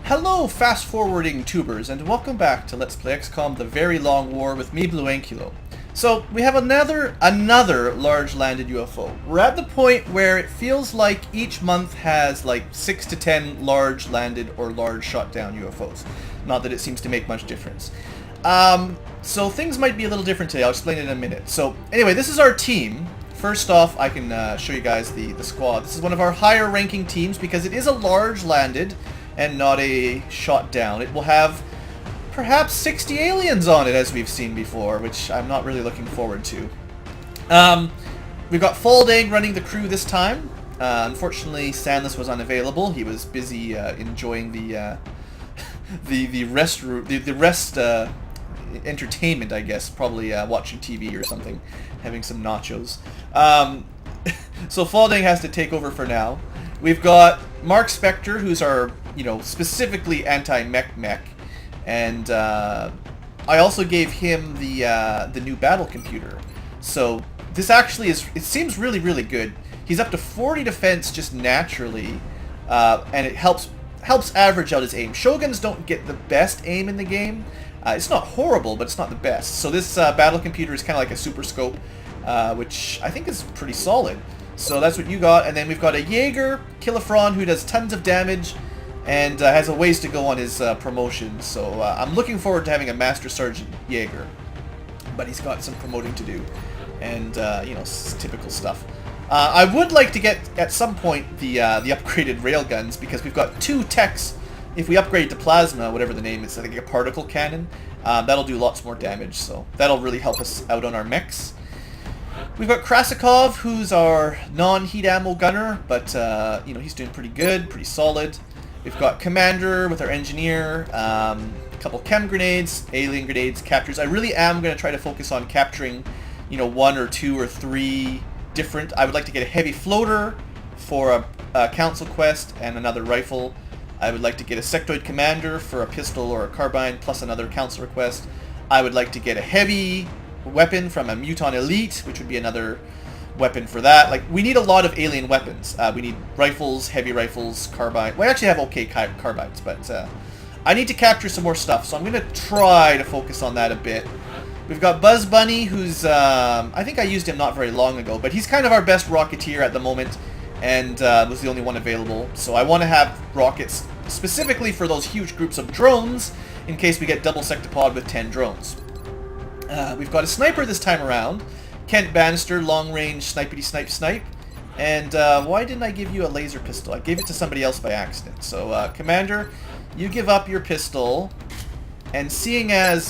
Hello, fast-forwarding tubers, and welcome back to Let's Play XCOM The Very Long War with me, BlueAnkylo. So, we have another large landed UFO. We're at the point where it feels like each month has like 6 to 10 large landed or large shot down UFOs. Not that it seems to make much difference. So things might be a little different today. I'll explain it in a minute. So, anyway, this is our team. First off, I can show you guys the squad. This is one of our higher ranking teams because it is a large landed and not a shot down. It will have perhaps 60 aliens on it, as we've seen before, which I'm not really looking forward to. We've got Faldang running the crew this time. Unfortunately, Sandless was unavailable. He was busy enjoying the rest entertainment, I guess. Probably watching TV or something, having some nachos. So Faldang has to take over for now. We've got Mark Spector, who's our, specifically anti-mech, and I also gave him the new battle computer. So this actually it seems really, really good. He's up to 40 defense just naturally, and it helps average out his aim. Shoguns don't get the best aim in the game. It's not horrible, but it's not the best. So this battle computer is kind of like a super scope, which I think is pretty solid. So that's what you got, and then we've got a Jaeger, Kilifron, who does tons of damage, and has a ways to go on his promotion. So I'm looking forward to having a Master Sergeant Jaeger, but he's got some promoting to do, and typical stuff. I would like to get at some point the upgraded railguns, because we've got 2 techs. If we upgrade to plasma, whatever the name is, I think a particle cannon, that'll do lots more damage. So that'll really help us out on our mechs. We've got Krasikov, who's our non-heat ammo gunner, but he's doing pretty good, pretty solid. We've got Commander with our engineer, a couple chem grenades, alien grenades, captures. I really am going to try to focus on capturing, 1 or 2 or 3 different. I would like to get a heavy floater for a council quest and another rifle. I would like to get a sectoid commander for a pistol or a carbine plus another council request. I would like to get a heavy weapon from a Muton Elite, which would be another weapon for that. Like, we need a lot of alien weapons. We need rifles, heavy rifles, carbine. We actually have okay carbines, but I need to capture some more stuff, so I'm going to try to focus on that a bit. We've got Buzz Bunny, who's, I think I used him not very long ago, but he's kind of our best rocketeer at the moment, and was the only one available. So I want to have rockets specifically for those huge groups of drones, in case we get double sectopod with 10 drones. We've got a sniper this time around. Kent Bannister, long-range snipety-snipe. And why didn't I give you a laser pistol? I gave it to somebody else by accident. So, Commander, you give up your pistol. And seeing as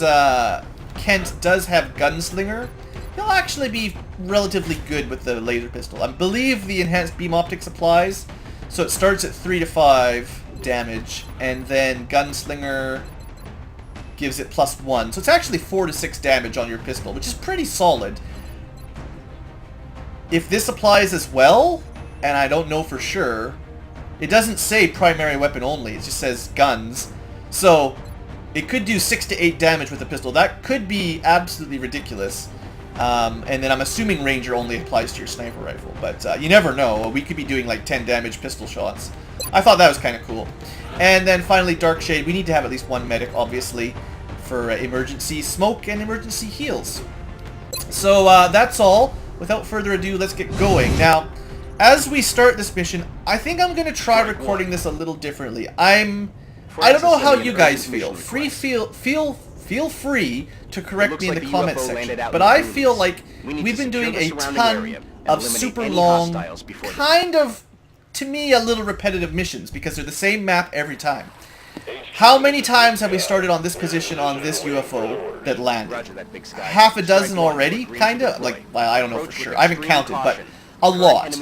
Kent does have Gunslinger, he'll actually be relatively good with the laser pistol. I believe the enhanced beam optics applies. So it starts at 3 to 5 damage. And then Gunslinger gives it +1. So it's actually 4 to 6 damage on your pistol, which is pretty solid. If this applies as well, and I don't know for sure, it doesn't say primary weapon only, it just says guns. So it could do 6 to 8 damage with a pistol. That could be absolutely ridiculous. And then I'm assuming Ranger only applies to your sniper rifle, but you never know. We could be doing like 10 damage pistol shots. I thought that was kind of cool. And then finally, Dark Shade. We need to have at least 1 medic, obviously, for emergency smoke and emergency heals. So that's all. Without further ado, let's get going. Now, as we start this mission, I think I'm going to try recording this a little differently. I don't know how you guys feel. Feel free to correct me in the comment section. But I feel like we've been doing a ton of super long, kind of, to me, a little repetitive missions, because they're the same map every time. How many times have we started on this position on this UFO that landed? Half a dozen already? Kinda? Like, well, I don't know for sure. I haven't counted, but a lot.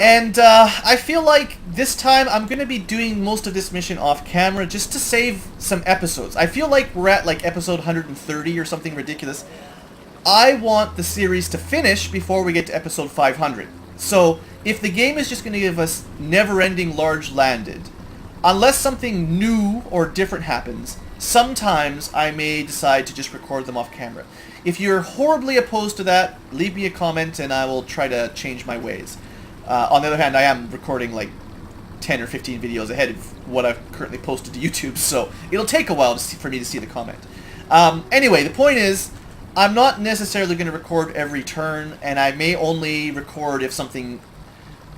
And I feel like this time I'm going to be doing most of this mission off camera just to save some episodes. I feel like we're at like episode 130 or something ridiculous. I want the series to finish before we get to episode 500. So if the game is just going to give us never-ending large landed, unless something new or different happens, sometimes I may decide to just record them off camera. If you're horribly opposed to that, leave me a comment and I will try to change my ways. On the other hand, I am recording like 10 or 15 videos ahead of what I've currently posted to YouTube, so it'll take a while for me to see the comment. Anyway, the point is, I'm not necessarily going to record every turn, and I may only record if something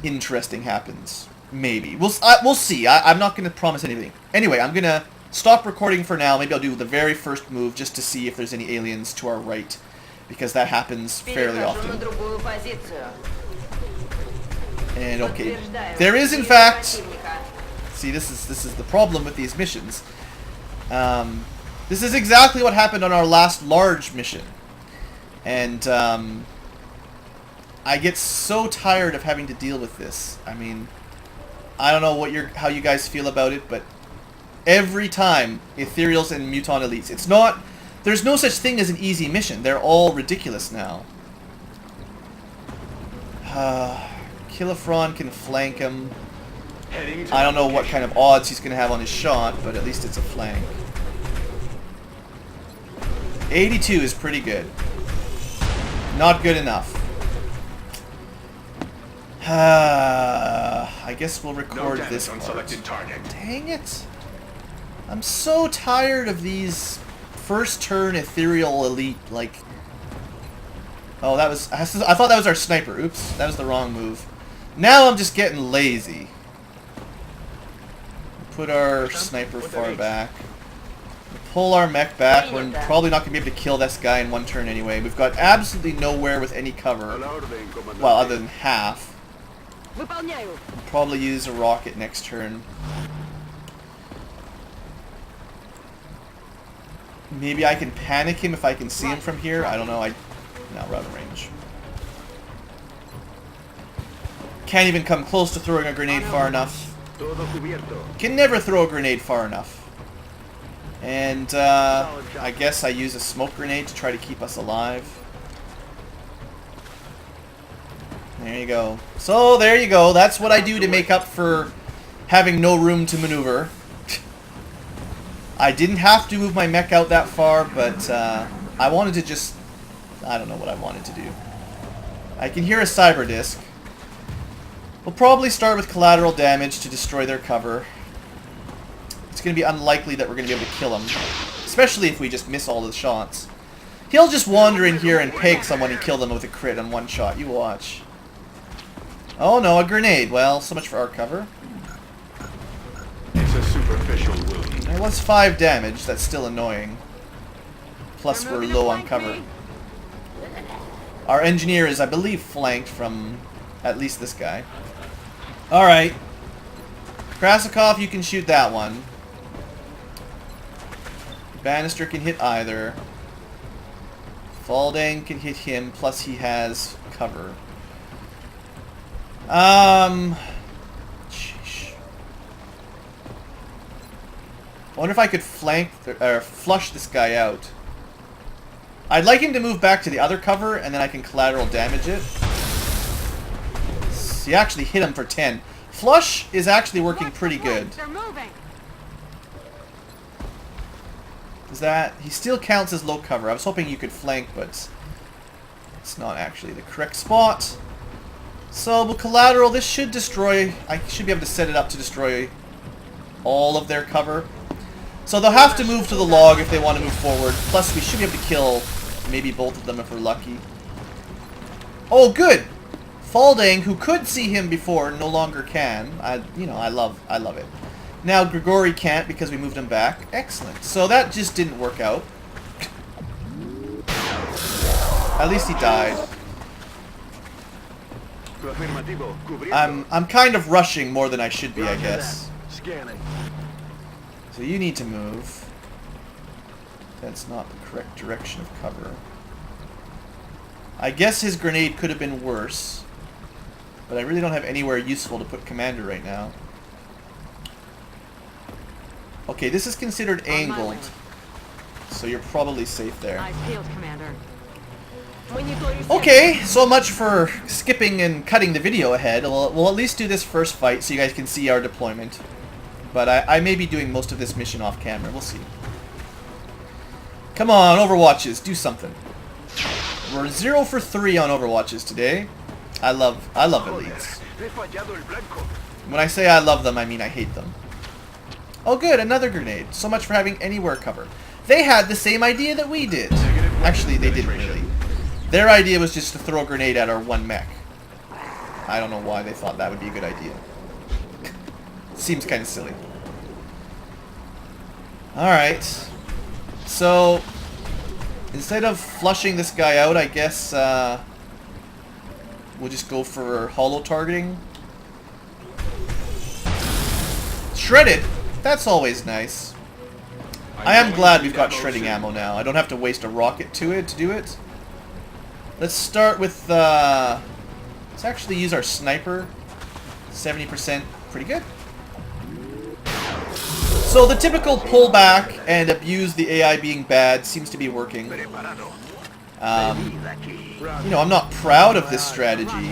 interesting happens. Maybe. We'll see. I'm not going to promise anything. Anyway, I'm going to stop recording for now. Maybe I'll do the very first move just to see if there's any aliens to our right, because that happens fairly often. And okay, there is in fact... See, this is the problem with these missions. This is exactly what happened on our last large mission. And I get so tired of having to deal with this. I mean, I don't know how you guys feel about it, but every time, Ethereals and Muton Elites, it's not... There's no such thing as an easy mission. They're all ridiculous now. Kilifron can flank him. I don't know what kind of odds he's going to have on his shot, but at least it's a flank. 82 is pretty good. Not good enough. I guess we'll record this part. Dang it. I'm so tired of these first turn ethereal elite, like... Oh, that was... I thought that was our sniper. Oops, that was the wrong move. Now I'm just getting lazy. Put our sniper far back. Pull our mech back. We're probably not going to be able to kill this guy in one turn anyway. We've got absolutely nowhere with any cover. Well, other than half. We'll probably use a rocket next turn. Maybe I can panic him if I can see him from here. I don't know. No, we're out of range. Can't even come close to throwing a grenade far enough. Can never throw a grenade far enough. And I guess I use a smoke grenade to try to keep us alive. There you go. So there you go. That's what I do to make up for having no room to maneuver. I didn't have to move my mech out that far, but I wanted to just... I don't know what I wanted to do. I can hear a cyber disc. We'll probably start with collateral damage to destroy their cover. It's going to be unlikely that we're going to be able to kill him, especially if we just miss all the shots. He'll just wander in here and peg someone and kill them with a crit on one shot. You watch. Oh no, a grenade. Well, so much for our cover. It's a superficial wound. It was 5 damage. That's still annoying. Plus we're low on cover. Our engineer is, I believe, flanked from at least this guy. Alright. Krasikov, you can shoot that one. Bannister can hit either. Faldang can hit him, plus he has cover. Sheesh. I wonder if I could flank or flush this guy out. I'd like him to move back to the other cover, and then I can collateral damage it. He actually hit him for 10. Flush is actually working pretty good. They're moving. Is that... He still counts as low cover. I was hoping you could flank, but it's not actually the correct spot. So, with collateral, this should destroy... I should be able to set it up to destroy all of their cover. So they'll have to move to the log if they want to move forward. Plus, we should be able to kill maybe both of them if we're lucky. Oh, good! Faldang, who could see him before, no longer can. I love it. Now Grigori can't because we moved him back. Excellent. So that just didn't work out. At least he died. I'm kind of rushing more than I should be, I guess. So you need to move. That's not the correct direction of cover. I guess his grenade could have been worse. But I really don't have anywhere useful to put Commander right now. Okay, this is considered angled. So you're probably safe there. Eyes peeled, Commander. Okay, so much for skipping and cutting the video ahead. We'll at least do this first fight so you guys can see our deployment. But I may be doing most of this mission off camera. We'll see. Come on, Overwatches, do something. We're 0 for 3 on Overwatches today. I love elites. When I say I love them, I mean I hate them. Oh good, another grenade. So much for having anywhere cover. They had the same idea that we did. Actually, they didn't really. Their idea was just to throw a grenade at our one mech. I don't know why they thought that would be a good idea. Seems kind of silly. Alright. So, instead of flushing this guy out, I guess we'll just go for holo targeting. Shredded! That's always nice. I am glad we've got shredding ammo now. I don't have to waste a rocket to do it. Let's start with, let's actually use our sniper. 70%, pretty good. So the typical pull back and abuse the AI being bad seems to be working. You know, I'm not proud of this strategy,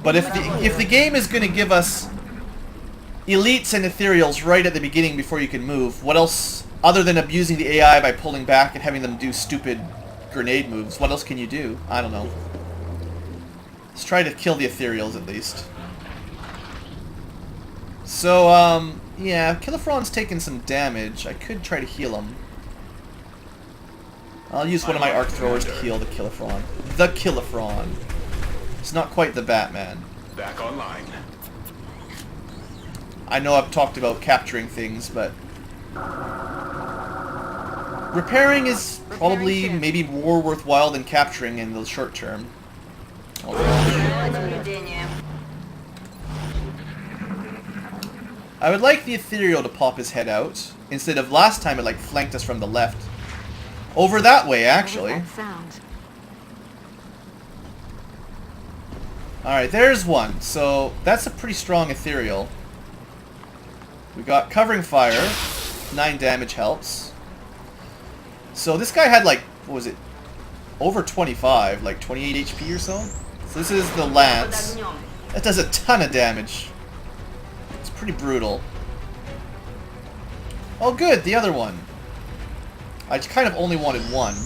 but if the game is going to give us elites and ethereals right at the beginning before you can move, what else, other than abusing the AI by pulling back and having them do stupid grenade moves, what else can you do? I don't know. Let's try to kill the ethereals at least. So, yeah, Kilifron's taken some damage. I could try to heal him. I'll use one of my arc throwers to heal the Kilifron. The Kilifron. It's not quite the Batman. Back online. I know I've talked about capturing things, but repairing is probably maybe more worthwhile than capturing in the short term. I would like the ethereal to pop his head out, instead of last time it like flanked us from the left. Over that way, actually. Alright, there's one. So, that's a pretty strong ethereal. We got covering fire. 9 damage helps. So this guy had like, what was it? Over 25, like 28 HP or so. So this is the lance. That does a ton of damage. It's pretty brutal. Oh good, the other one. I kind of only wanted one.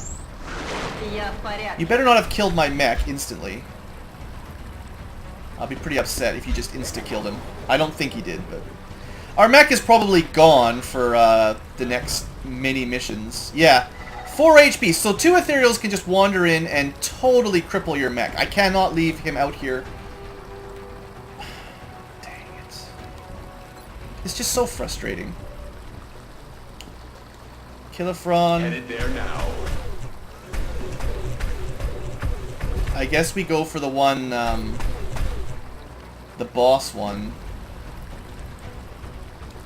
You better not have killed my mech instantly. I'll be pretty upset if you just insta-killed him. I don't think he did, but... Our mech is probably gone for the next mini missions. Yeah, 4 HP. So 2 ethereals can just wander in and totally cripple your mech. I cannot leave him out here. Dang it. It's just so frustrating. Kilifron. Headed there now. I guess we go for the one, the boss one.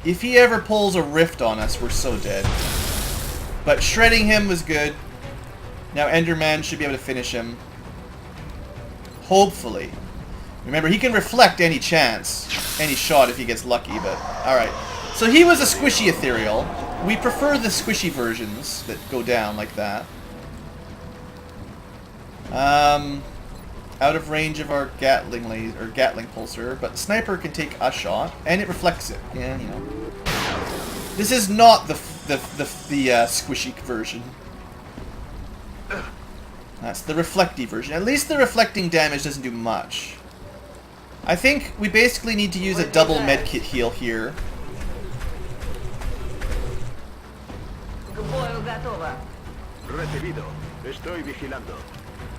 If he ever pulls a rift on us, we're so dead. But shredding him was good. Now Enderman should be able to finish him. Hopefully. Remember, he can reflect any chance, any shot if he gets lucky, but... Alright. So he was a squishy ethereal. We prefer the squishy versions that go down like that. Out of range of our Gatling laser, or Gatling pulsar, but sniper can take a shot, and it reflects it. Yeah, you know. This is not the squishy version. That's the reflecty version. At least the reflecting damage doesn't do much. I think we basically need to use a double medkit heal here.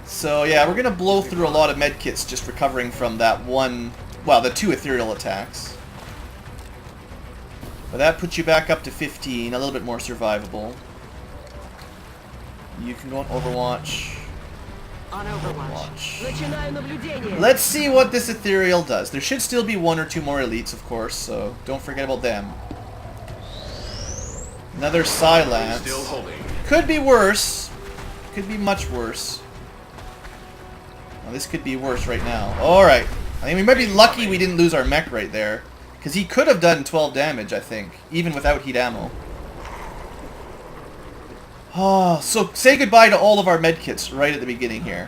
So yeah, we're gonna blow through a lot of medkits just recovering from that one, well, the 2 ethereal attacks. But that puts you back up to 15, a little bit more survivable. You can go on Overwatch. On Overwatch. Let's see what this ethereal does. There should still be 1 or 2 more elites, of course, so don't forget about them. Another Silence. Could be worse. Could be much worse. Well, this could be worse right now. Alright. I mean, we might be lucky we didn't lose our mech right there. Because he could have done 12 damage, I think. Even without heat ammo. Oh, so say goodbye to all of our medkits right at the beginning here.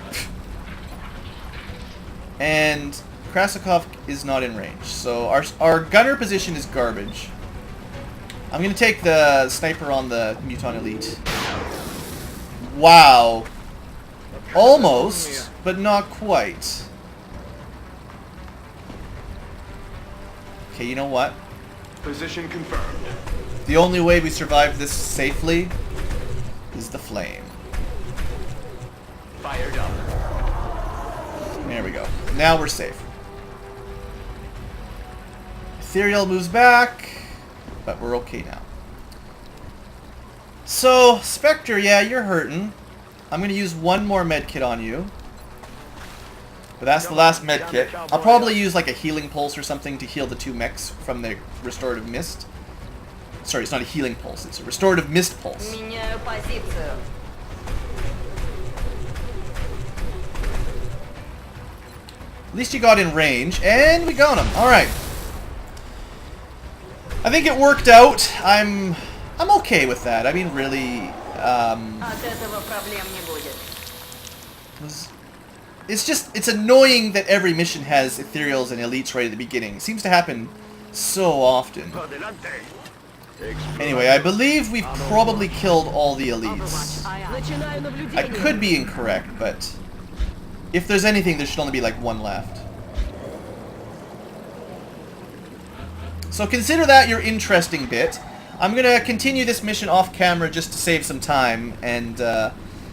And Krasikov is not in range. So our gunner position is garbage. I'm going to take the sniper on the Muton Elite. Wow. Almost, but not quite. Okay, you know what? Position confirmed. The only way we survive this safely is the flame. Fired up. There we go. Now we're safe. Ethereal moves back, but we're okay now. So, Spectre, yeah, you're hurting. I'm going to use one more medkit on you. But that's the last medkit. I'll probably use like a healing pulse or something to heal the 2 mechs from the restorative mist. Sorry, it's not a healing pulse, it's a restorative mist pulse. Меняю позицию. At least you got in range, and we got him. Alright. I think it worked out. I'm okay with that. I mean, really, От этого проблем не будет. it's annoying that every mission has ethereals and elites right at the beginning. It seems to happen so often. Anyway, I believe we've probably killed all the elites. Начинаю наблюдение. I could be incorrect, but if there's anything, there should only be like 1 left. So consider that your interesting bit. I'm going to continue this mission off camera just to save some time, and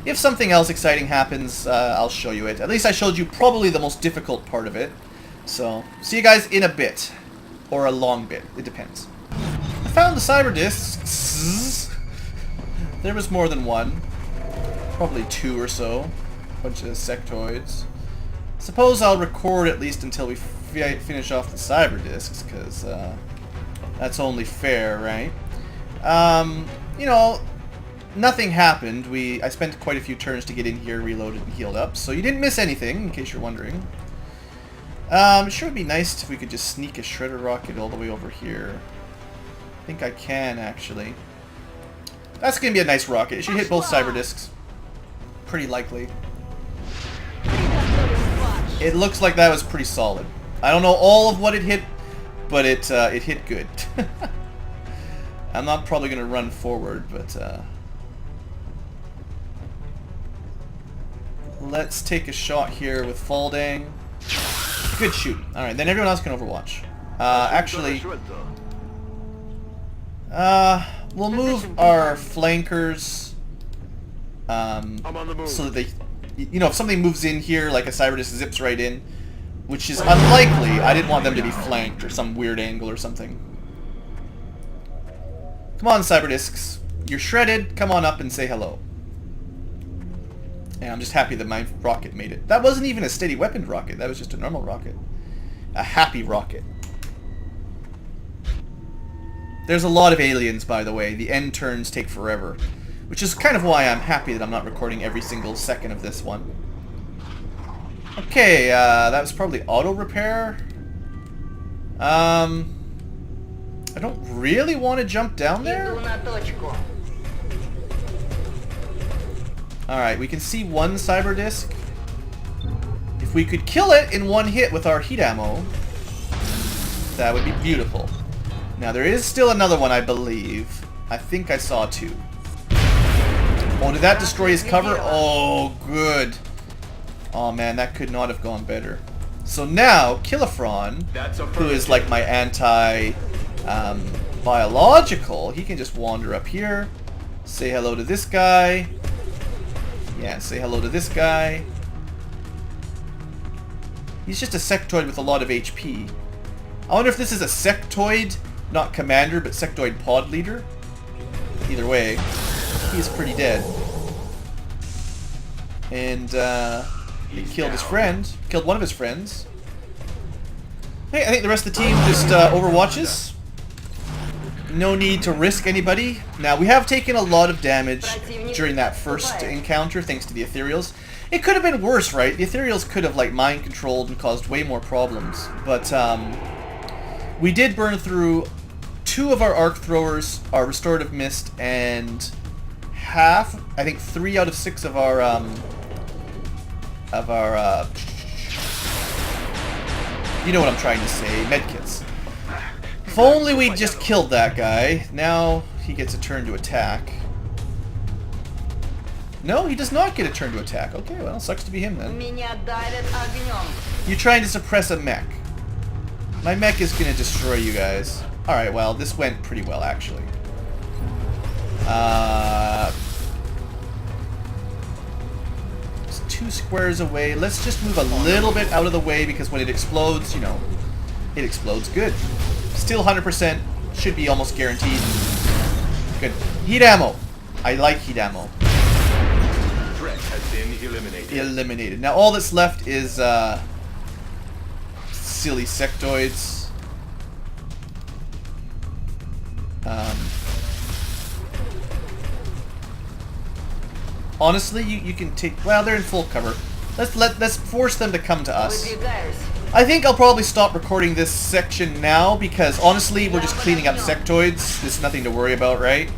if something else exciting happens, I'll show you it. At least I showed you probably the most difficult part of it. So, see you guys in a bit. Or a long bit. It depends. I found the cyber discs. There was more than one. Probably 2 or so. Bunch of sectoids. Suppose I'll record at least until we finish off the cyber discs, because that's only fair, right? You know, nothing happened. I spent quite a few turns to get in here, reloaded and healed up, so you didn't miss anything, in case you're wondering. It sure would be nice if we could just sneak a shredder rocket all the way over here. I think I can, actually. That's going to be a nice rocket. It should hit both cyber discs. Pretty likely. It looks like that was pretty solid. I don't know all of what it hit, but it hit good. I'm not probably going to run forward, but let's take a shot here with Faldang. Good shoot. Alright, then everyone else can overwatch. Actually, we'll move our flankers so that they, you know, if something moves in here, like a Cyberdisc zips right in, which is unlikely. I didn't want them to be flanked or some weird angle or something. Come on, Cyberdiscs. You're shredded. Come on up and say hello. And I'm just happy that my rocket made it. That wasn't even a steady weaponed rocket. That was just a normal rocket. A happy rocket. There's a lot of aliens, by the way. The end turns take forever. Which is kind of why I'm happy that I'm not recording every single second of this one. Okay, that was probably auto repair. I don't really want to jump down there. Alright, we can see one cyber disc. If we could kill it in one hit with our heat ammo, that would be beautiful. Now there is still another one, I believe. I think I saw 2. Oh, did that destroy his cover? Oh, good. Oh man, that could not have gone better. So now, Kilifron, who is like my anti-biological, he can just wander up here, say hello to this guy. Yeah, say hello to this guy. He's just a sectoid with a lot of HP. I wonder if this is a sectoid, not commander, but sectoid pod leader. Either way, he's pretty dead. And he killed his friend. Killed one of his friends. Hey, I think the rest of the team just overwatches. No need to risk anybody. Now, we have taken a lot of damage during that first encounter, thanks to the ethereals. It could have been worse, right? The ethereals could have, like, mind-controlled and caused way more problems. But, we did burn through 2 of our arc throwers, our restorative mist, and half, I think 3 out of 6 of our, you know what I'm trying to say, medkits. If only we just killed that guy. Now he gets a turn to attack. No, he does not get a turn to attack. Okay, well, sucks to be him then. You're trying to suppress a mech. My mech is going to destroy you guys. Alright, well, this went pretty well, actually. It's 2 squares away. Let's just move a little bit out of the way, because when it explodes, you know, it explodes good. Still 100%. Should be almost guaranteed. Good. Heat ammo. I like heat ammo. Threat has been eliminated. Eliminated. Now all that's left is silly sectoids. Honestly, you can take. Well, they're in full cover. Let's force them to come to us. Выдвигаюсь. I think I'll probably stop recording this section now because honestly, we're just cleaning up sectoids. There's nothing to worry about, right?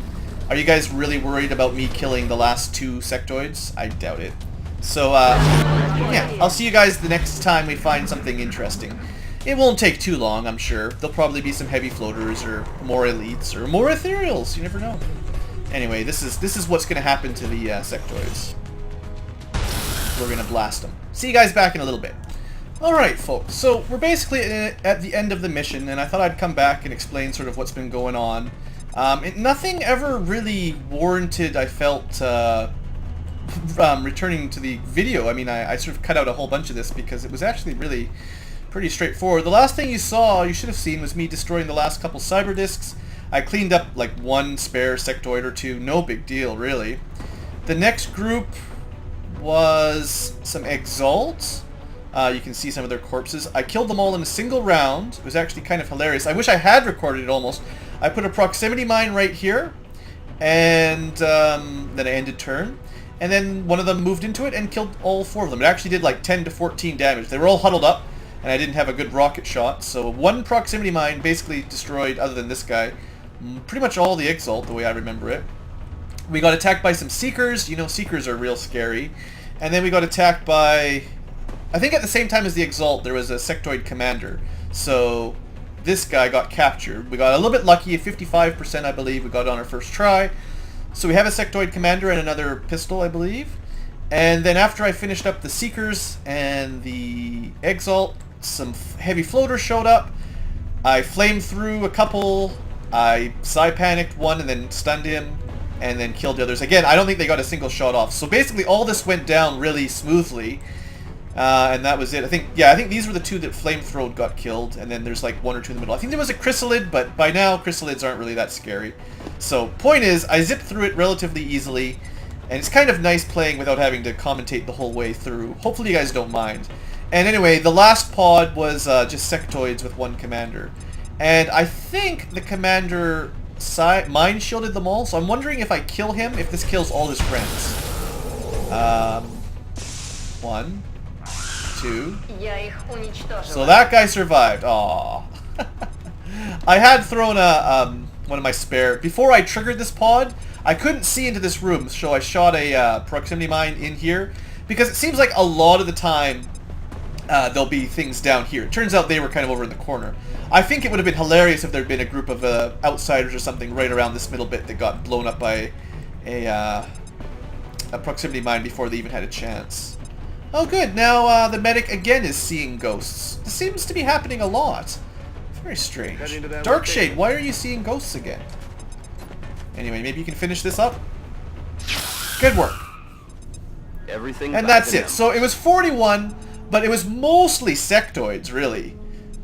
Are you guys really worried about me killing the last 2 sectoids? I doubt it. So, yeah, I'll see you guys the next time we find something interesting. It won't take too long, I'm sure. There'll probably be some heavy floaters or more elites or more ethereals. You never know. Anyway, this is what's going to happen to the sectoids. We're going to blast them. See you guys back in a little bit. Alright, folks. So, we're basically at the end of the mission, and I thought I'd come back and explain sort of what's been going on. Nothing ever really warranted, I felt, returning to the video. I mean, I sort of cut out a whole bunch of this because it was actually really pretty straightforward. The last thing you should have seen, was me destroying the last couple cyber disks. I cleaned up like 1 spare sectoid or 2. No big deal, really. The next group was some exalts. You can see some of their corpses. I killed them all in a single round. It was actually kind of hilarious. I wish I had recorded it almost. I put a proximity mine right here, and then I ended turn. And then one of them moved into it and killed all 4 of them. It actually did like 10 to 14 damage. They were all huddled up, and I didn't have a good rocket shot. So 1 proximity mine basically destroyed, other than this guy, pretty much all the exalt, the way I remember it. We got attacked by some seekers. You know, seekers are real scary. And then we got attacked by, I think at the same time as the exalt, there was a sectoid commander. So this guy got captured. We got a little bit lucky, 55% I believe we got on our first try. So we have a sectoid commander and another pistol, I believe. And then after I finished up the seekers and the exalt, some heavy floaters showed up. I flamed through a couple. I psi-panicked one and then stunned him, and then killed the others. Again, I don't think they got a single shot off. So basically all this went down really smoothly. And that was it. I think these were the 2 that flamethrowed got killed, and then there's like 1 or 2 in the middle. I think there was a chrysalid, but by now chrysalids aren't really that scary. So point is, I zipped through it relatively easily, and it's kind of nice playing without having to commentate the whole way through. Hopefully you guys don't mind. And anyway, the last pod was just sectoids with 1 commander. And I think the commander mind shielded them all, so I'm wondering if I kill him, if this kills all his friends. 1, 2. Я их уничтожила. So that guy survived. Aww. I had thrown one of my spare. Before I triggered this pod, I couldn't see into this room, so I shot a proximity mine in here, because it seems like a lot of the time there'll be things down here. It turns out they were kind of over in the corner. I think it would have been hilarious if there'd been a group of outsiders or something right around this middle bit that got blown up by a proximity mine before they even had a chance. Oh good, now the medic again is seeing ghosts. This seems to be happening a lot. Very strange. Darkshade, why are you seeing ghosts again? Anyway, maybe you can finish this up? Good work. And that's it. So it was 41, but it was mostly sectoids, really.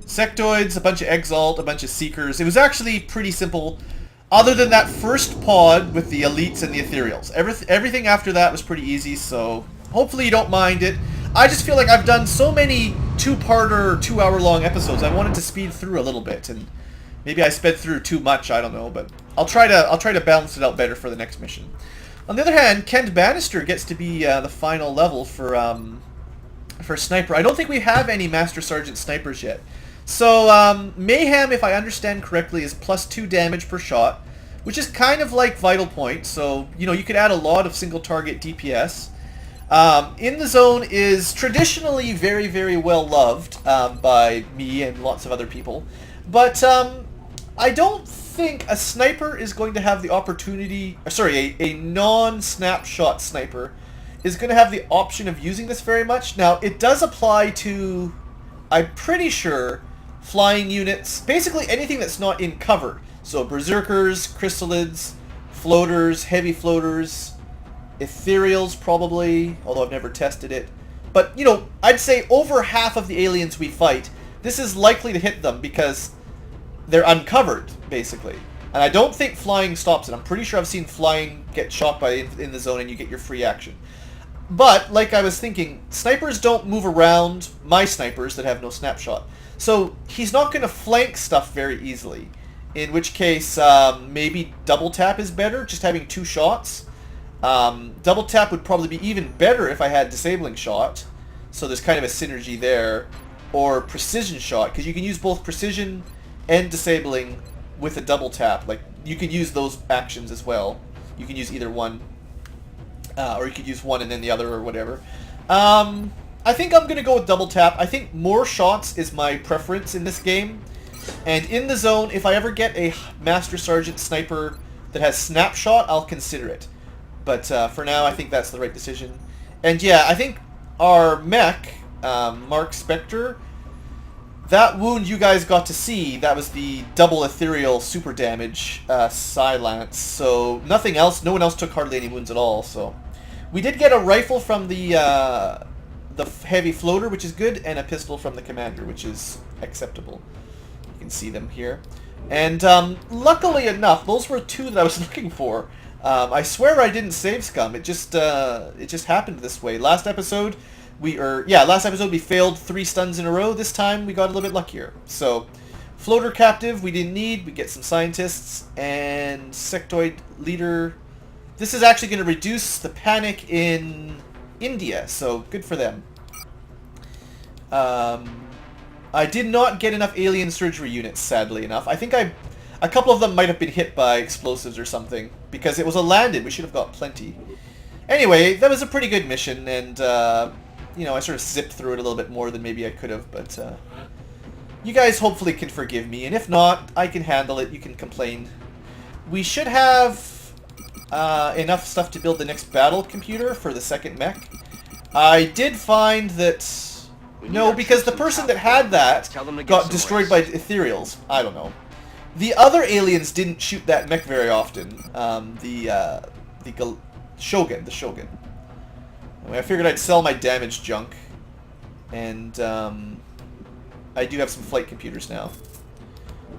Sectoids, a bunch of exalt, a bunch of seekers. It was actually pretty simple, other than that first pod with the elites and the ethereals. Everything after that was pretty easy, so hopefully you don't mind it. I just feel like I've done so many 2-parter, 2-hour-long episodes. I wanted to speed through a little bit, and maybe I sped through too much. I don't know, but I'll try to balance it out better for the next mission. On the other hand, Kent Bannister gets to be the final level for sniper. I don't think we have any Master Sergeant snipers yet. So Mayhem, if I understand correctly, is +2 damage per shot, which is kind of like Vital Point. So you know you could add a lot of single target DPS. In the Zone is traditionally very, very well loved by me and lots of other people, but I don't think a sniper is going to have the opportunity, sorry, a non-snapshot sniper is going to have the option of using this very much. Now, it does apply to, I'm pretty sure, flying units, basically anything that's not in cover. So berserkers, chrysalids, floaters, heavy floaters, ethereals probably, although I've never tested it. But, you know, I'd say over half of the aliens we fight, this is likely to hit them because they're uncovered, basically. And I don't think flying stops it. I'm pretty sure I've seen flying get shot by in the zone and you get your free action. But, like I was thinking, snipers don't move around, my snipers that have no snapshot. So he's not going to flank stuff very easily. In which case, maybe double tap is better, just having 2 shots. Double tap would probably be even better if I had disabling shot. So there's kind of a synergy there. Or precision shot, because you can use both precision and disabling with a double tap. Like, you could use those actions as well. You can use either one. Or you could use one and then the other or whatever. I think I'm going to go with double tap. I think more shots is my preference in this game. And in the zone, if I ever get a Master Sergeant Sniper that has snapshot, I'll consider it. But for now, I think that's the right decision. And yeah, I think our mech, Mark Spectre, that wound you guys got to see, that was the double ethereal super damage silence. So nothing else, no one else took hardly any wounds at all. So we did get a rifle from the heavy floater, which is good, and a pistol from the commander, which is acceptable. You can see them here. And luckily enough, those were 2 that I was looking for. I swear I didn't save scum. It just happened this way. Last episode we failed 3 stuns in a row. This time we got a little bit luckier. So floater captive we didn't need. We get some scientists and sectoid leader. This is actually going to reduce the panic in India, so good for them. I did not get enough alien surgery units, sadly enough. I think a couple of them might have been hit by explosives or something, because it was a landed. We should have got plenty. Anyway, that was a pretty good mission, and, you know, I sort of zipped through it a little bit more than maybe I could have, but, you guys hopefully can forgive me, and if not, I can handle it. You can complain. We should have enough stuff to build the next battle computer for the second mech. I did find that... No, because the person that had that got destroyed by ethereals. I don't know. The other aliens didn't shoot that mech very often. The Shogun. Anyway, I figured I'd sell my damaged junk. And I do have some flight computers now.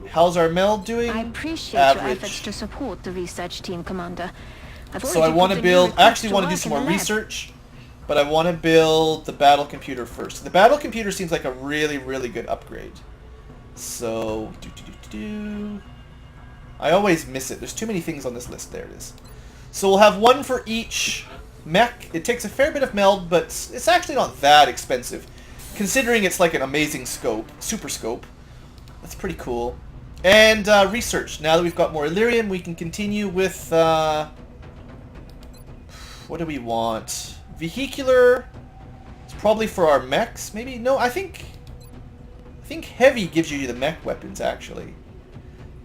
How's our meld doing? I appreciate Average. your efforts to support the research team, Commander. So I want to build... I actually want to do some more research. But I want to build the battle computer first. The battle computer seems like a really, really good upgrade. So, I always miss it. There's too many things on this list. There it is. So we'll have 1 for each mech. It takes a fair bit of meld, but it's actually not that expensive. Considering it's like an amazing scope. Super scope. That's pretty cool. And research. Now that we've got more elerium, we can continue with... what do we want? Vehicular, it's probably for our mechs, maybe? No, I think heavy gives you the mech weapons, actually.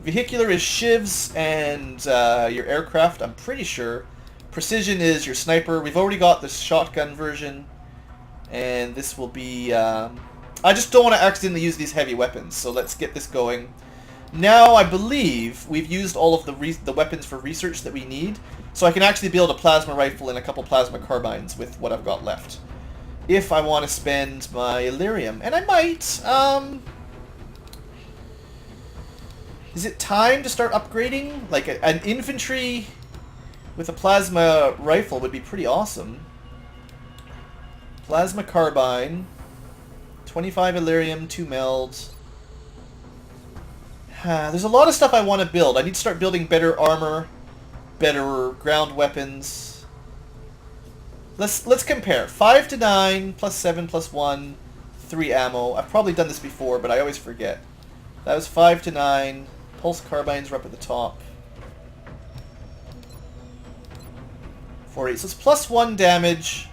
Vehicular is shivs and your aircraft, I'm pretty sure. Precision is your sniper. We've already got the shotgun version. And this will be... I just don't want to accidentally use these heavy weapons, so let's get this going. Now, I believe we've used all of the weapons for research that we need, so I can actually build a plasma rifle and a couple plasma carbines with what I've got left. If I want to spend my elerium. And I might. Is it time to start upgrading? Like, an infantry with a plasma rifle would be pretty awesome. Plasma carbine. 25 elerium, 2 melds. There's a lot of stuff I want to build. I need to start building better armor, better ground weapons. Let's compare. 5 to 9, plus 7, plus 1, 3 ammo. I've probably done this before, but I always forget. That was 5 to 9. Pulse carbines are up at the top. 4, 8. So it's plus 1 damage.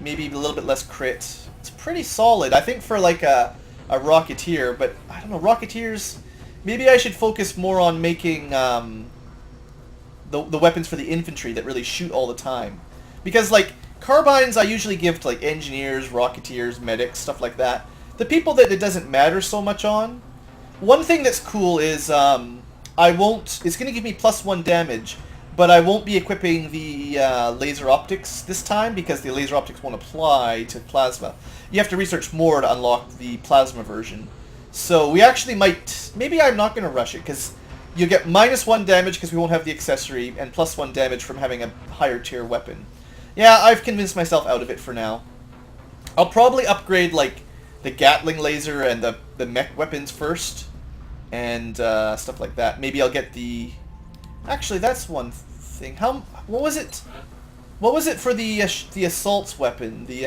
Maybe a little bit less crit. It's pretty solid. I think for like a Rocketeer, but I don't know, Rocketeers, maybe I should focus more on making the weapons for the infantry that really shoot all the time. Because, like, carbines I usually give to, like, engineers, Rocketeers, medics, stuff like that. the people that it doesn't matter so much on, one thing that's cool is I won't... It's going to give me +1 damage, but I won't be equipping the laser optics this time because the laser optics won't apply to plasma. You have to research more to unlock the plasma version. So we actually might... Maybe I'm not going to rush it because you get -1 damage because we won't have the accessory and +1 damage from having a higher tier weapon. Yeah, I've convinced myself out of it for now. I'll probably upgrade like the Gatling laser and the mech weapons first. And stuff like that. Maybe I'll get the... Actually, that's one thing. What was it? What was it for the assault's weapon? The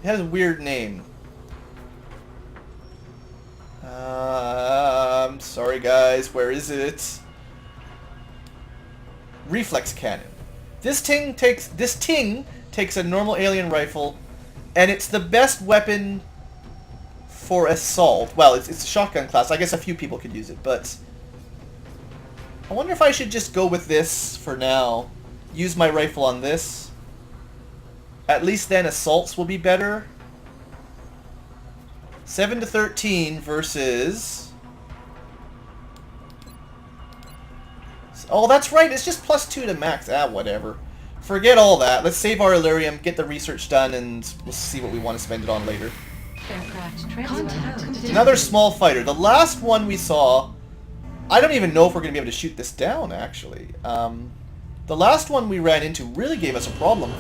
it has a weird name. I'm sorry, guys. Where is it? Reflex cannon. This ting takes a normal alien rifle, and it's the best weapon for assault. Well, it's a shotgun class. I guess a few people could use it, but I wonder if I should just go with this for now. Use my rifle on this. At least then assaults will be better. 7 to 13 versus... Oh, that's right. It's just +2 to max. Ah, whatever. Forget all that. Let's save our elerium, get the research done, and we'll see what we want to spend it on later. Another small fighter. The last one we saw, I don't even know if we're going to be able to shoot this down, actually. The last one we ran into really gave us a problem.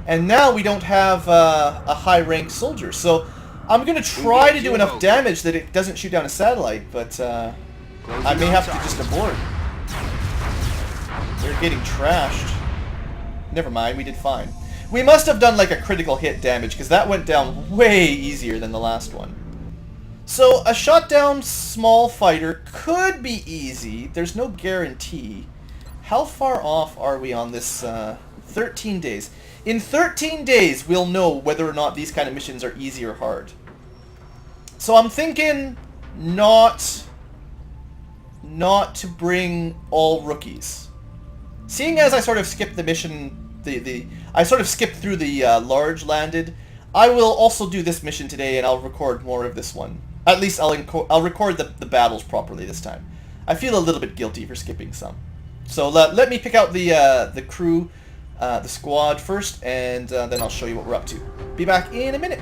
And now we don't have a high-ranked soldier. So I'm going to try to do enough damage that it doesn't shoot down a satellite, but I may have to just abort. They're getting trashed. Never mind, we did fine. We must have done like a critical hit damage, because that went down way easier than the last one. So, a shot down small fighter could be easy. There's no guarantee. How far off are we on this 13 days? In 13 days, we'll know whether or not these kind of missions are easy or hard. So I'm thinking not to bring all rookies. Seeing as I sort of skipped the mission... I sort of skipped through the large landed. I will also do this mission today, and I'll record more of this one. At least I'll record the battles properly this time. I feel a little bit guilty for skipping some. So let me pick out the crew, the squad first, and then I'll show you what we're up to. Be back in a minute.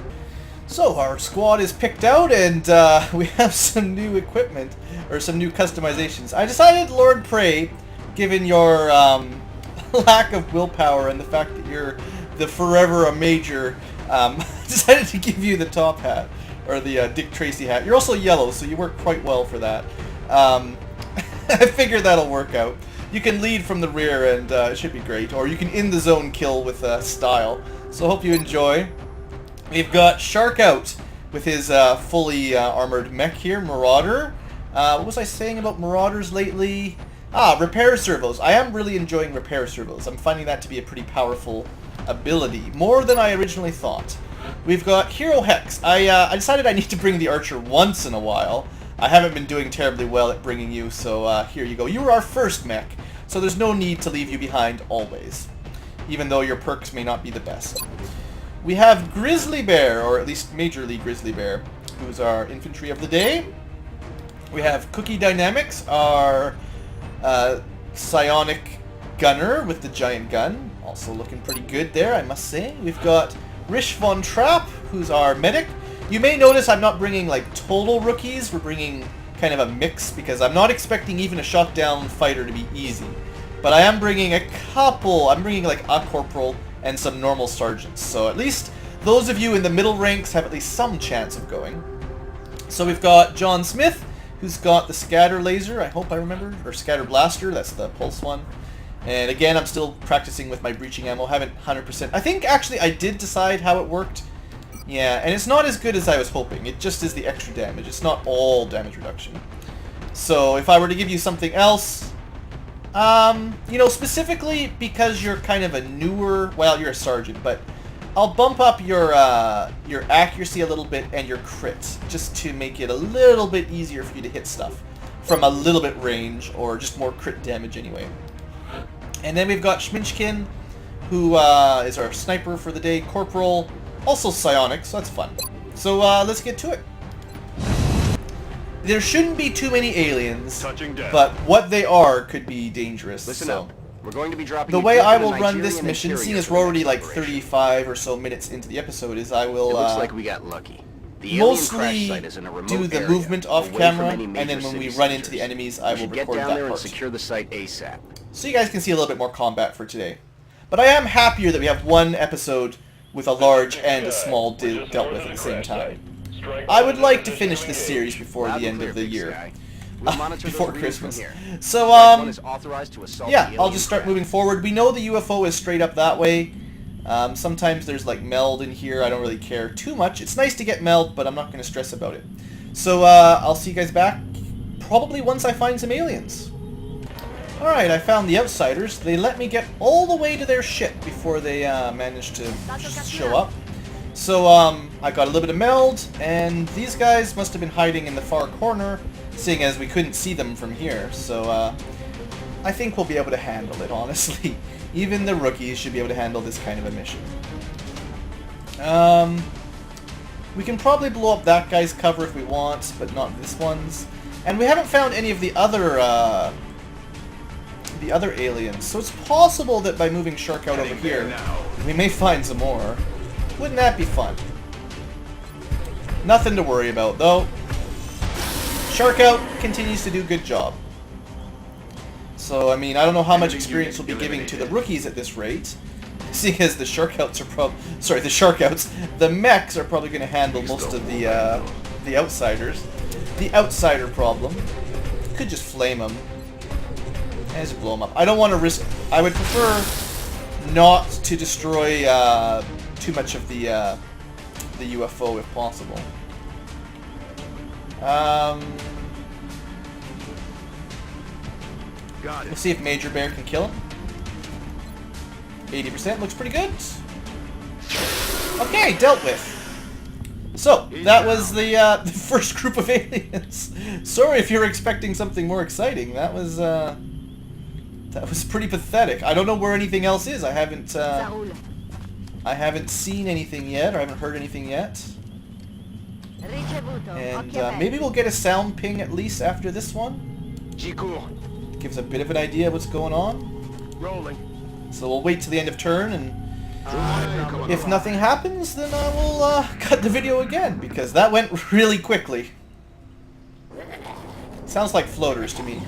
So our squad is picked out, and we have some new equipment, or some new customizations. I decided, Lord Prey, given your lack of willpower and the fact that you're the forever a major, decided to give you the top hat, or the Dick Tracy hat. You're also yellow, so you work quite well for that. I figured that'll work out. You can lead from the rear, and it should be great. Or you can in the zone kill with style. So hope you enjoy. We've got Shark out with his fully armored mech here, Marauder. What was I saying about Marauders lately? Repair servos. I am really enjoying repair servos. I'm finding that to be a pretty powerful ability. More than I originally thought. We've got Hero Hex. I decided I need to bring the Archer once in a while. I haven't been doing terribly well at bringing you, so here you go. You were our first mech, so there's no need to leave you behind always, even though your perks may not be the best. We have Grizzly Bear, or at least Majorly Grizzly Bear, who's our infantry of the day. We have Cookie Dynamics, our psionic gunner with the giant gun. Also looking pretty good there, I must say. We've got Rish Von Trapp, who's our medic. You may notice I'm not bringing like total rookies. We're bringing kind of a mix because I'm not expecting even a shot down fighter to be easy. But I am bringing a couple. I'm bringing like a corporal and some normal sergeants. So at least those of you in the middle ranks have at least some chance of going. So we've got John Smith, who's got the scatter laser, I hope I remember, or scatter blaster, that's the pulse one. And again, I'm still practicing with my breaching ammo, haven't 100%. I think actually I did decide how it worked. Yeah, and it's not as good as I was hoping. It just is the extra damage. It's not all damage reduction. So if I were to give you something else, you know, specifically because you're kind of a newer, well, you're a sergeant, but I'll bump up your accuracy a little bit and your crit, just to make it a little bit easier for you to hit stuff from a little bit range, or just more crit damage anyway. And then we've got Schminchkin, who is our sniper for the day, corporal, also psionic, so that's fun. So let's get to it. There shouldn't be too many aliens, Touching down. but what they are could be dangerous. Listen so. up. We're going to be dropping The you way deep I in the will run this Nigerian mission, interior seeing as for we're the already next like operation. 35 or so minutes into the episode, is I will It looks like we got lucky. The alien crash mostly site is in a remote do the area, movement off away camera, from any and then major when we city run into the centers. enemies, We I will should get record down that there and part. secure the site ASAP. So you guys can see a little bit more combat for today. But I am happier that we have one episode with a large and a small dealt with at the same time. I would like to finish this series before Loud the and end clear, of the Big year. Sky. We'll monitor those Before readings from Christmas. here. So, Type 1 is authorized to assault the yeah, I'll alien just start craft. moving forward. We know the UFO is straight up that way. Sometimes there's like meld in here. I don't really care too much. It's nice to get meld, but I'm not going to stress about it. So I'll see you guys back probably once I find some aliens. Alright, I found the outsiders. They let me get all the way to their ship before they managed to show up. So I got a little bit of meld, and these guys must have been hiding in the far corner, seeing as we couldn't see them from here. So I think we'll be able to handle it, honestly. Even the rookies should be able to handle this kind of a mission. We can probably blow up that guy's cover if we want, but not this one's. And we haven't found any of the other aliens, so it's possible that by moving Shark out over Heading there here, now. we may find some more. Wouldn't that be fun? Nothing to worry about, though. Shark out continues to do a good job. So, I mean, I don't know how much experience we'll be giving to the rookies at this rate. Seeing as the Sharkouts are the mechs are probably going to handle most of the outsiders. The outsider problem. Could just flame them. And just blow them up. I don't want to risk... I would prefer not to destroy too much of the UFO if possible. Got We'll it. see if Major Bear can kill him. 80% looks pretty good. Okay, dealt with. So, that was the first group of aliens. Sorry if you were expecting something more exciting. That was pretty pathetic. I don't know where anything else is. I haven't seen anything yet, or I haven't heard anything yet. And maybe we'll get a sound ping at least after this one. Gives a bit of an idea of what's going on. Rolling. So we'll wait till the end of turn, and if nothing happens, then I will cut the video again, because that went really quickly. Sounds like floaters to me.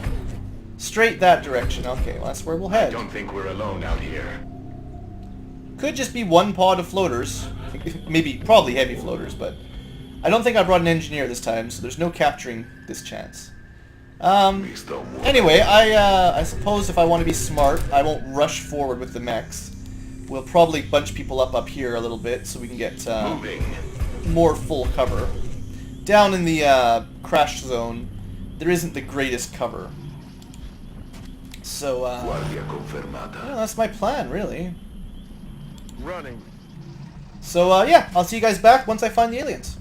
Straight that direction. Okay, well, that's where we'll I head. don't think we're alone out here. Could just be one pod of floaters. Probably heavy floaters, but I don't think I brought an engineer this time, so there's no capturing this chance. Anyway, I suppose if I want to be smart, I won't rush forward with the mechs. We'll probably bunch people up here a little bit so we can get Moving. more full cover. Down in the crash zone, there isn't the greatest cover. So, Guardia confirmada. yeah, that's my plan, really. Running. So, yeah, I'll see you guys back once I find the aliens.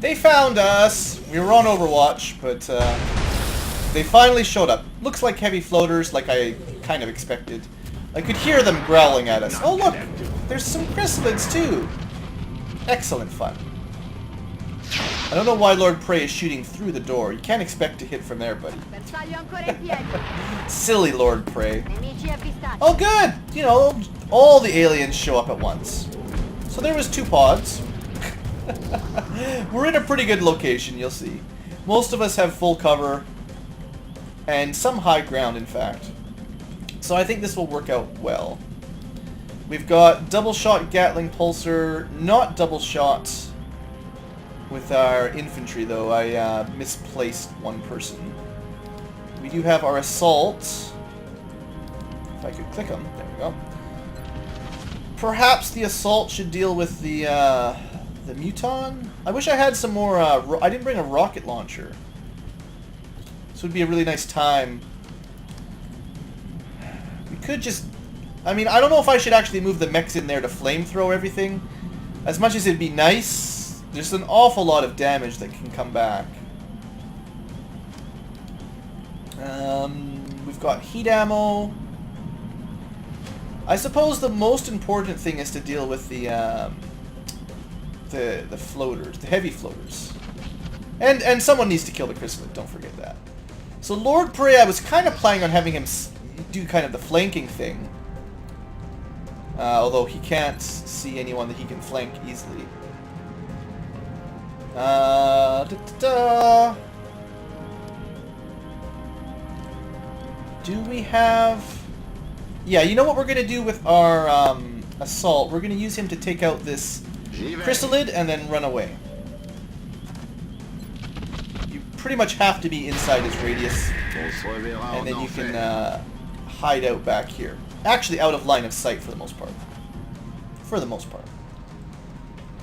They found us! We were on Overwatch, but, they finally showed up. Looks like heavy floaters, like I kind of expected. I could hear them growling at us. Oh look! There's some chrysalids too! Excellent fun. I don't know why Lord Prey is shooting through the door. You can't expect to hit from there, buddy. Silly Lord Prey. Oh good! You know, all the aliens show up at once. So there was 2 pods. We're in a pretty good location, you'll see. Most of us have full cover. And some high ground, in fact. So I think this will work out well. We've got double shot Gatling pulsar, not double shot with our infantry, though. I misplaced one person. We do have our assault. If I could click them, there we go. Perhaps the assault should deal with the Muton. I wish I had some more. I didn't bring a rocket launcher. This would be a really nice time. We could just... I mean, I don't know if I should actually move the mechs in there to flamethrow everything. As much as it'd be nice, there's an awful lot of damage that can come back. We've got heat ammo. I suppose the most important thing is to deal with the the floaters, the heavy floaters. And someone needs to kill the chrysalid, don't forget that. So Lord Prey, I was kind of planning on having him do kind of the flanking thing. Although he can't see anyone that he can flank easily. Do we have... Yeah, you know what we're going to do with our assault? We're going to use him to take out this chrysalid and then run away. You pretty much have to be inside his radius. And then you can hide out back here. Actually, out of line of sight for the most part. For the most part.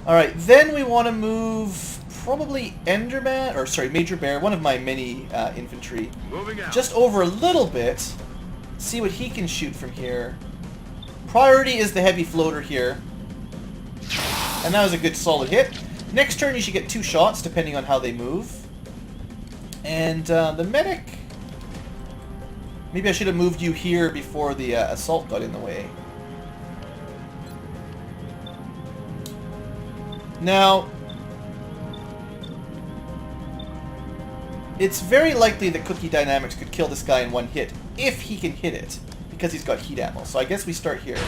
Alright, then we want to move probably Enderman, or sorry, Major Bear, one of my many infantry, just over a little bit. See what he can shoot from here. Priority is the heavy floater here. And that was a good solid hit. Next turn you should get 2 shots depending on how they move. And the medic... Maybe I should have moved you here before the assault got in the way. Now, it's very likely that Cookie Dynamics could kill this guy in one hit, if he can hit it, because he's got heat ammo. So I guess we start here.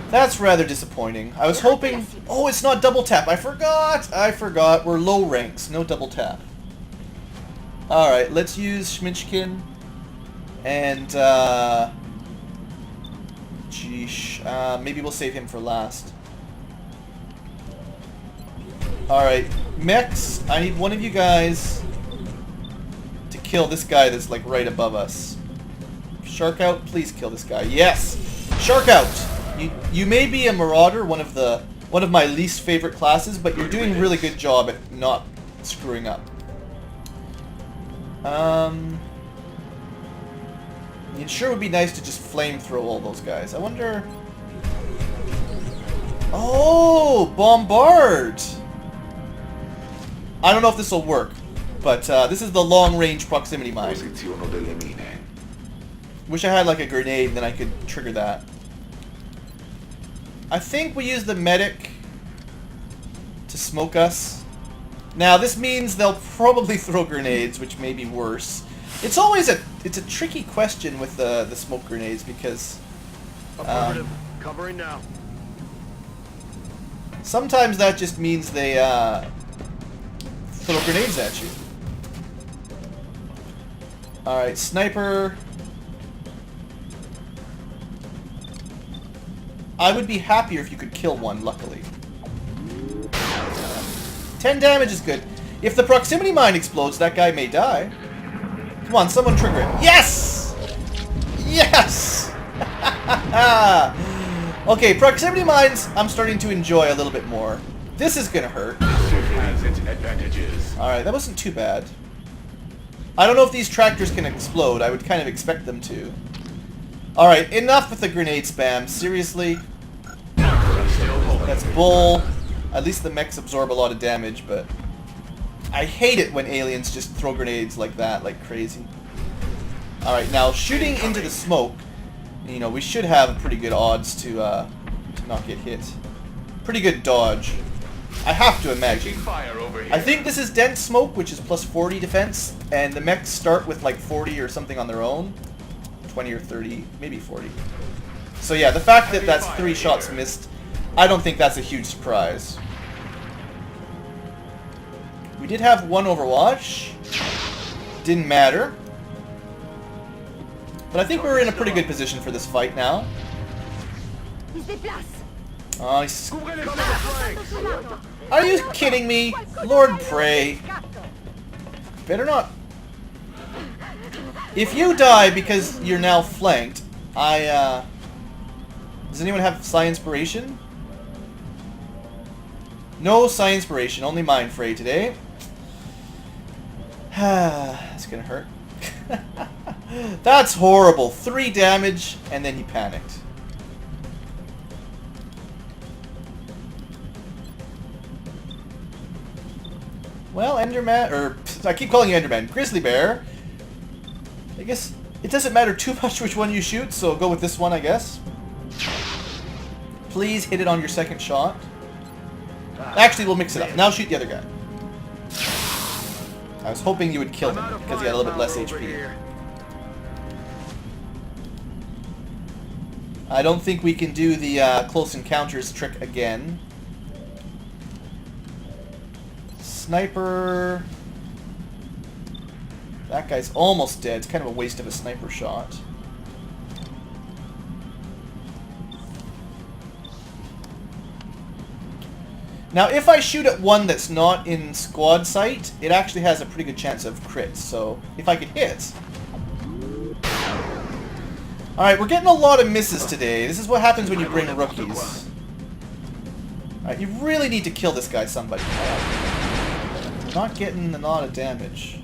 That's rather disappointing. I was hoping... Oh, it's not double tap. I forgot. We're low ranks. No double tap. Alright, let's use Schminchkin. And, maybe we'll save him for last. Alright, mechs, I need one of you guys to kill this guy that's like right above us. Shark out, please kill this guy. Yes! Shark out! You may be a marauder, one of my least favorite classes, but you're doing a really good job at not screwing up. It sure would be nice to just flamethrow all those guys. I wonder... Oh! Bombard! I don't know if this will work, but this is the long-range proximity mine. Wish I had like a grenade, then I could trigger that. I think we use the medic to smoke us. Now this means they'll probably throw grenades, which may be worse. It's always a tricky question with the smoke grenades because covering now. Sometimes that just means they throw grenades at you. Alright, sniper. I would be happier if you could kill one, luckily. 10 damage is good. If the proximity mine explodes, that guy may die. Come on, someone trigger it. Yes! Yes! Okay, proximity mines, I'm starting to enjoy a little bit more. This is gonna hurt. Alright, that wasn't too bad. I don't know if these tractors can explode. I would kind of expect them to. Alright, enough with the grenade spam. Seriously? That's bull. At least the mechs absorb a lot of damage, but... I hate it when aliens just throw grenades like that, like crazy. Alright, now shooting into the smoke, you know, we should have pretty good odds to not get hit. Pretty good dodge. I have to imagine. I think this is dense smoke, which is plus 40 defense, and the mechs start with like 40 or something on their own. 20 or 30, maybe 40. So yeah, the fact that that's 3 shots missed, I don't think that's a huge surprise. We did have one Overwatch. Didn't matter. But I think we're in a pretty good position for this fight now. Oh, are you kidding me? Lord Prey. Better not. If you die because you're now flanked, does anyone have Psi Inspiration? No Psi Inspiration, only Mind Fray today. That's gonna hurt. That's horrible. 3 damage, and then he panicked. Well, Enderman, or I keep calling you Enderman, Grizzly Bear. I guess it doesn't matter too much which one you shoot, so go with this one, I guess. Please hit it on your second shot. Actually, we'll mix it up. Now shoot the other guy. I was hoping you would kill I'm out him of because he had a little bit less firepower over HP. here. I don't think we can do the close encounters trick again. Sniper. That guy's almost dead. It's kind of a waste of a sniper shot. Now, if I shoot at one that's not in squad sight, it actually has a pretty good chance of crits. So, if I could hit... Alright, we're getting a lot of misses today. This is what happens when you bring rookies. Alright, you really need to kill this guy, somebody. Not getting a lot of damage.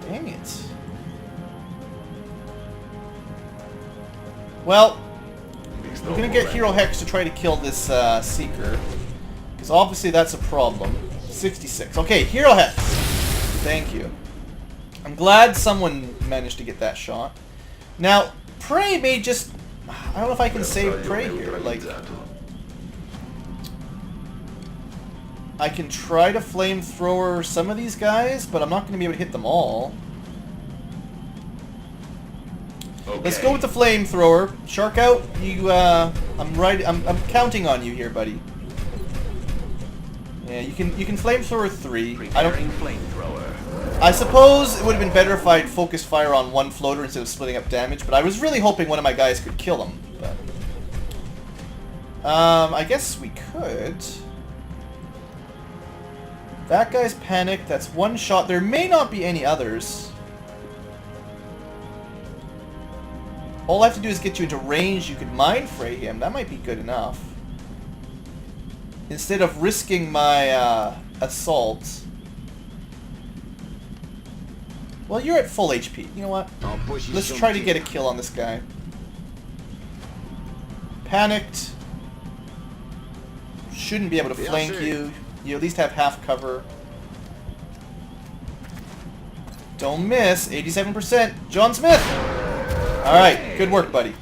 Dang it. Well, we're gonna get Hero Hex to try to kill this Seeker. Because obviously that's a problem. 66. Okay, Hero Hex. Thank you. I'm glad someone managed to get that shot. Now, Prey may just... I don't know if I can save Prey here. Like, I can try to flamethrower some of these guys, but I'm not going to be able to hit them all. Okay. Let's go with the flamethrower. Shark out. You, I'm counting on you here, buddy. Yeah, you can flamethrower 3. I don't. Flamethrower. I suppose it would have been better if I'd focused fire on one floater instead of splitting up damage, but I was really hoping one of my guys could kill him. But I guess we could. That guy's panicked. That's one shot. There may not be any others. All I have to do is get you into range. You could mind fray him. That might be good enough. Instead of risking my assault. Well, you're at full HP. You know what? Let's try to get a kill on this guy. Panicked. Shouldn't be able to flank you. You at least have half cover. Don't miss. 87%. John Smith! Alright, good work, buddy.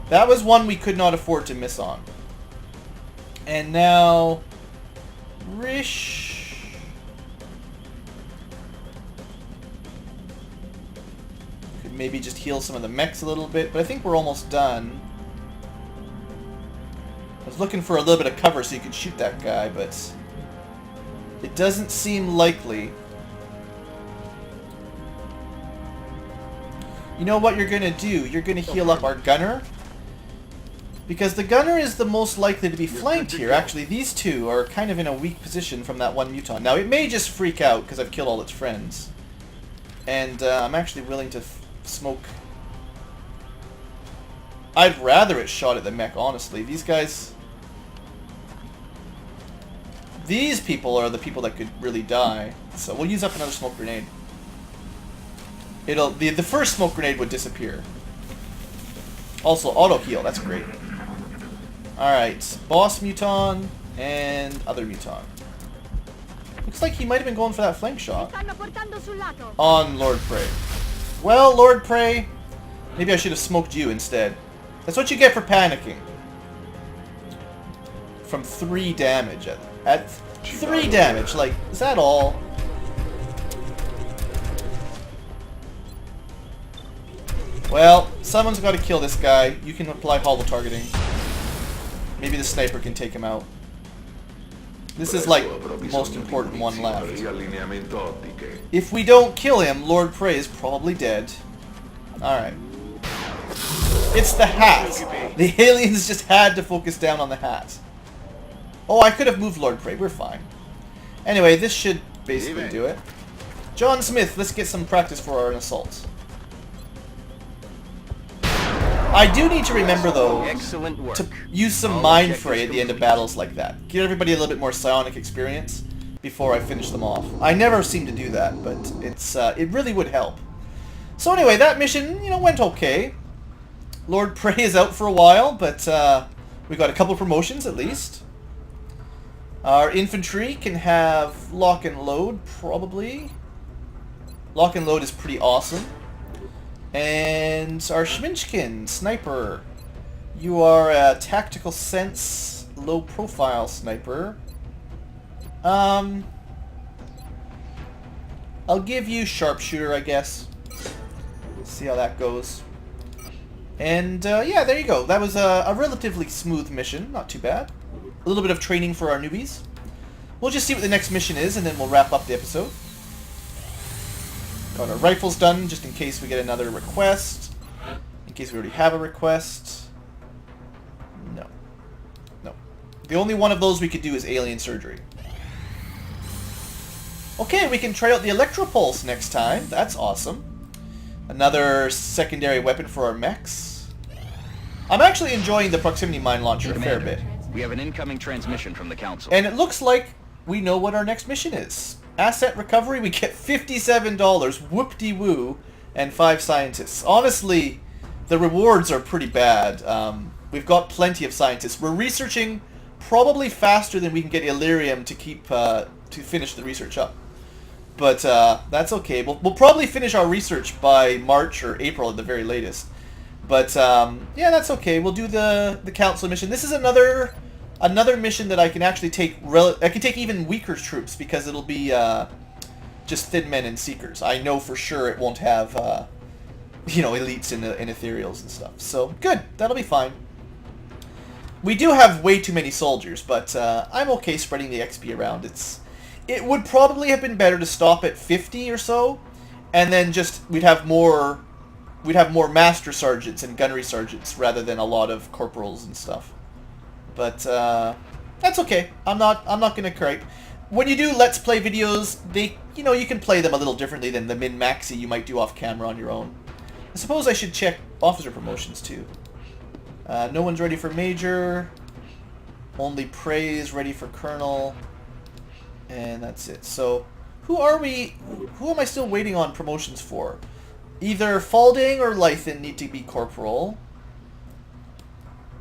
That was one we could not afford to miss on. And now... Rish... Could maybe just heal some of the mechs a little bit, but I think we're almost done. I was looking for a little bit of cover so you could shoot that guy, but... It doesn't seem likely. You know what you're going to do? You're going to heal up our gunner. Because the gunner is the most likely to be flanked here. Actually, these two are kind of in a weak position from that one muton. Now, it may just freak out because I've killed all its friends. And I'm actually willing to smoke... I'd rather it shot at the mech, honestly. These guys... These people are the people that could really die. So we'll use up another smoke grenade. It'll the first smoke grenade would disappear. Also auto heal, that's great. Alright, boss muton and other muton. Looks like he might have been going for that flank shot. On Lord Prey. Well, Lord Prey, maybe I should have smoked you instead. That's what you get for panicking. From 3 damage at 3 damage, like, is that all? Well, someone's got to kill this guy. You can apply hollow targeting. Maybe the sniper can take him out. This is like the most important one left. If we don't kill him, Lord Prey is probably dead. Alright. It's the hat. The aliens just had to focus down on the hat. Oh, I could have moved Lord Prey. We're fine. Anyway, this should basically do it. John Smith, let's get some practice for our assaults. I do need to remember, though, to use some mind fray at the end of battles like that. Give everybody a little bit more psionic experience before I finish them off. I never seem to do that, but it really would help. So anyway, that mission, you know, went okay. Lord Prey is out for a while, but we got a couple promotions at least. Our infantry can have lock and load, probably. Lock and load is pretty awesome. And our Schminchkin, Sniper. You are a tactical sense, low profile sniper. I'll give you Sharpshooter, I guess. See how that goes. And yeah, there you go. That was a relatively smooth mission. Not too bad. A little bit of training for our newbies. We'll just see what the next mission is, and then we'll wrap up the episode. Got our rifles done, just in case we get another request. In case we already have a request. No. No. The only one of those we could do is alien surgery. Okay, we can try out the Electropulse next time. That's awesome. Another secondary weapon for our mechs. I'm actually enjoying the proximity mine launcher a fair bit. We have an incoming transmission from the council. And it looks like we know what our next mission is. Asset recovery, we get $57, whoop-de-woo, and 5 scientists. Honestly, the rewards are pretty bad. We've got plenty of scientists. We're researching probably faster than we can get elerium to keep to finish the research up. But that's okay. We'll probably finish our research by March or April at the very latest. But yeah, that's okay. We'll do the council mission. This is another mission that I can actually take. I can take even weaker troops because it'll be just thin men and seekers. I know for sure it won't have you know, elites and ethereals and stuff. So good, that'll be fine. We do have way too many soldiers, but I'm okay spreading the XP around. It would probably have been better to stop at 50 or so, and then just we'd have more master sergeants and gunnery sergeants rather than a lot of corporals and stuff. But that's okay. I'm not gonna gripe. When you do Let's Play videos, you can play them a little differently than the min-maxi you might do off camera on your own. I suppose I should check officer promotions too. No one's ready for major. Only praise ready for colonel. And that's it. So, who am I still waiting on promotions for? Either Falding or Lythan need to be corporal.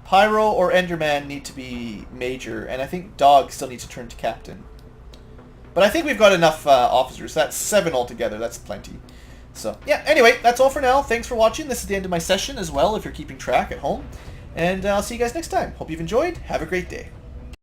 Pyro or Enderman need to be major, and I think Dog still needs to turn to captain. But I think we've got enough officers. That's 7 altogether. That's plenty. So, yeah, anyway, that's all for now. Thanks for watching. This is the end of my session as well, if you're keeping track at home. And I'll see you guys next time. Hope you've enjoyed. Have a great day.